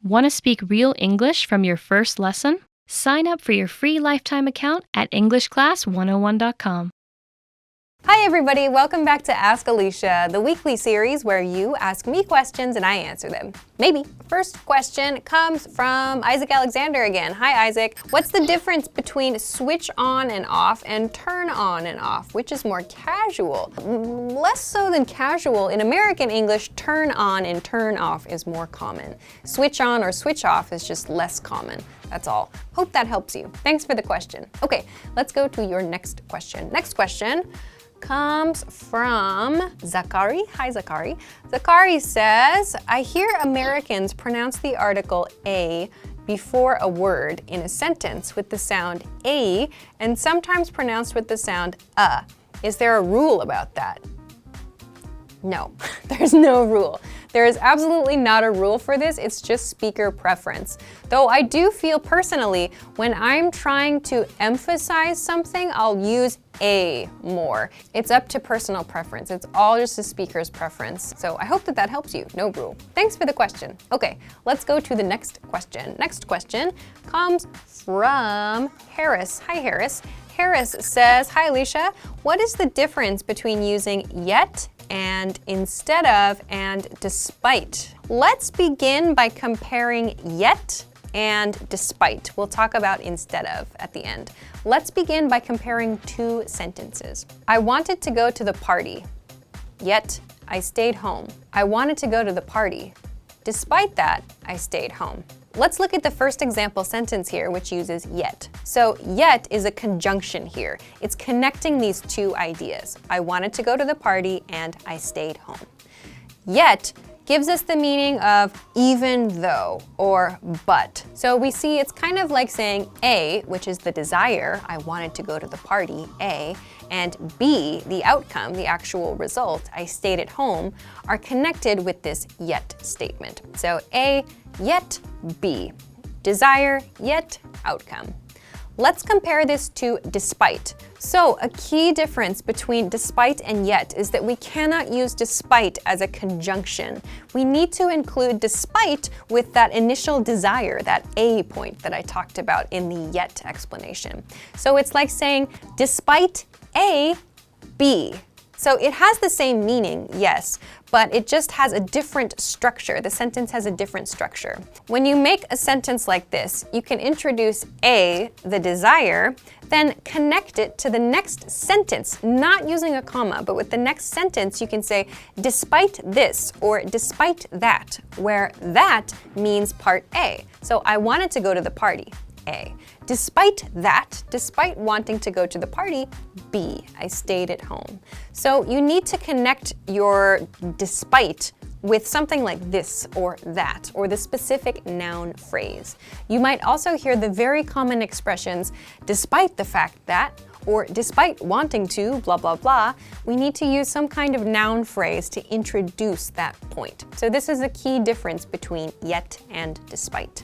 Want to speak real English from your first lesson? Sign up for your free lifetime account at EnglishClass101.com. Hi everybody, welcome back to Ask Alicia, the weekly series where you ask me questions and I answer them. Maybe. First question comes from Isaac Alexander again. Hi Isaac. What's the difference between switch on and off and turn on and off? Which is more casual? Less so than casual. In American English, turn on and turn off is more common. Switch on or switch off is just less common. That's all. Hope that helps you. Thanks for the question. Okay, let's go to your next question. Next question comes from Zakari. Hi, Zakari. Zakari says, I hear Americans pronounce the article a before a word in a sentence with the sound a and sometimes pronounced with the sound a. Is there a rule about that? No, there's no rule. There is absolutely not a rule for this, it's just speaker preference. Though I do feel personally, when I'm trying to emphasize something, I'll use a more. It's up to personal preference. It's all just a speaker's preference. So I hope that that helps you. No rule. Thanks for the question. Okay, let's go to the next question. Next question comes from Harris. Hi, Harris. Harris says, hi, Alicia. What is the difference between using yet and instead of and despite? Let's begin by comparing yet and despite. We'll talk about instead of at the end. Let's begin by comparing two sentences. I wanted to go to the party, yet I stayed home. I wanted to go to the party. Despite that, I stayed home. Let's look at the first example sentence here, which uses yet. So yet is a conjunction here. It's connecting these two ideas. I wanted to go to the party and I stayed home. Yet gives us the meaning of even though or but. So we see it's kind of like saying A, which is the desire, I wanted to go to the party, A, and B, the outcome, the actual result, I stayed at home, are connected with this yet statement. So A, yet B. Desire, yet outcome. Let's compare this to despite. So a key difference between despite and yet is that we cannot use despite as a conjunction. We need to include despite with that initial desire, that A point that I talked about in the yet explanation. So it's like saying despite A, B. So it has the same meaning, yes, but it just has a different structure. The sentence has a different structure. When you make a sentence like this, you can introduce A, the desire, then connect it to the next sentence, not using a comma, but with the next sentence you can say, despite this or despite that, where that means part A. So I wanted to go to the party, A. Despite that, despite wanting to go to the party, B, I stayed at home. So you need to connect your despite with something like this or that, or the specific noun phrase. You might also hear the very common expressions, despite the fact that, or despite wanting to, blah, blah, blah. We need to use some kind of noun phrase to introduce that point. So this is a key difference between yet and despite.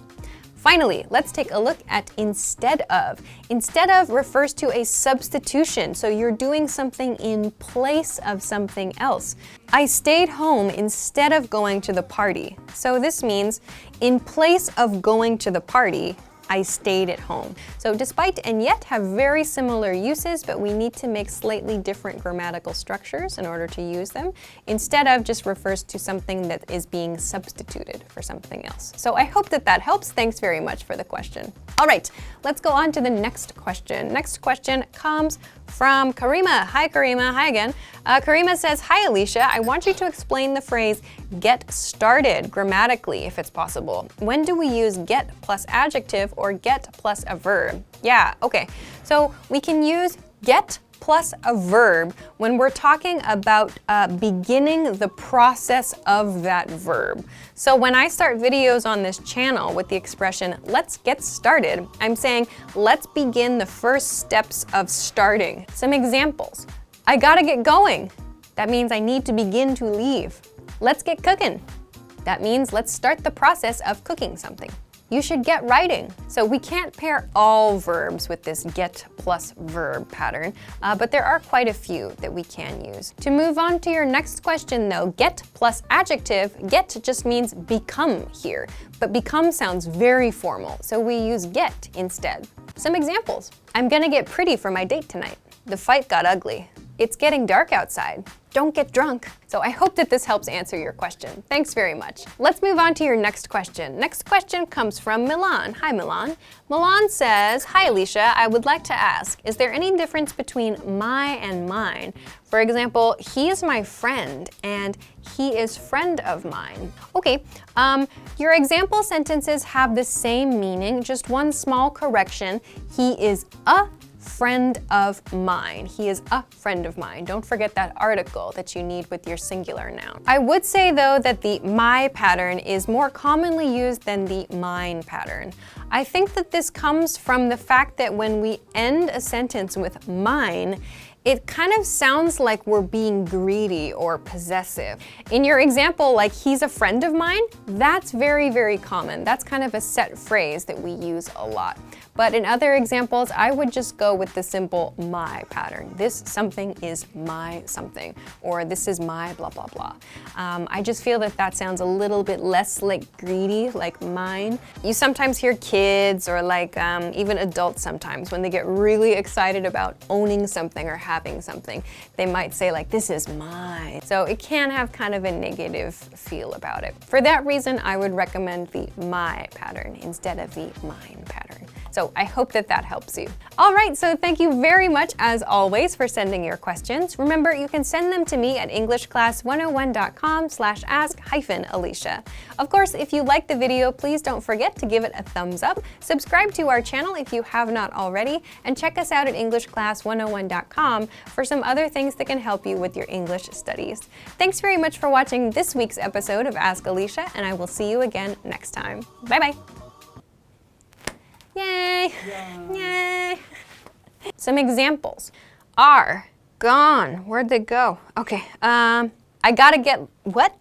Finally, let's take a look at instead of. Instead of refers to a substitution, so you're doing something in place of something else. I stayed home instead of going to the party. So this means in place of going to the party, I stayed at home. So despite and yet have very similar uses, but we need to make slightly different grammatical structures in order to use them. Instead of just refers to something that is being substituted for something else. So I hope that that helps. Thanks very much for the question. All right, let's go on to the next question. Next question comes from Karima. Hi, Karima. Hi again. Karima says, hi, Alicia. I want you to explain the phrase get started grammatically, if it's possible. When do we use get plus adjective or get plus a verb? Yeah, okay. So we can use get plus a verb when we're talking about beginning the process of that verb. So when I start videos on this channel with the expression, let's get started, I'm saying, let's begin the first steps of starting. Some examples. I gotta get going. That means I need to begin to leave. Let's get cooking. That means let's start the process of cooking something. You should get writing. So we can't pair all verbs with this get plus verb pattern, but there are quite a few that we can use. To move on to your next question though, get plus adjective, get just means become here, but become sounds very formal, so we use get instead. Some examples. I'm gonna get pretty for my date tonight. The fight got ugly. It's getting dark outside. Don't get drunk. So I hope that this helps answer your question. Thanks very much. Let's move on to your next question. Next question comes from Milan. Hi, Milan. Milan says, hi, Alicia. I would like to ask, is there any difference between my and mine? For example, he is my friend and he is friend of mine. Okay, your example sentences have the same meaning, just one small correction. He is a friend of mine. He is a friend of mine. Don't forget that article that you need with your singular noun. I would say though that the my pattern is more commonly used than the mine pattern. I think that this comes from the fact that when we end a sentence with mine, it kind of sounds like we're being greedy or possessive. In your example, like he's a friend of mine, that's very, very common. That's kind of a set phrase that we use a lot. But in other examples, I would just go with the simple my pattern. This something is my something, or this is my blah, blah, blah. I just feel that that sounds a little bit less like greedy, like mine. You sometimes hear kids or like even adults sometimes when they get really excited about owning something or having something, they might say like, this is mine. So it can have kind of a negative feel about it. For that reason, I would recommend the my pattern instead of the mine pattern. So I hope that that helps you. All right, so thank you very much as always for sending your questions. Remember, you can send them to me at englishclass101.com/ask-Alicia. Of course, if you liked the video, please don't forget to give it a thumbs up, subscribe to our channel if you have not already, and check us out at englishclass101.com for some other things that can help you with your English studies. Thanks very much for watching this week's episode of Ask Alicia, and I will see you again next time. Bye-bye. Yay! Yay! Some examples are gone. Where'd they go? Okay, I gotta get, what?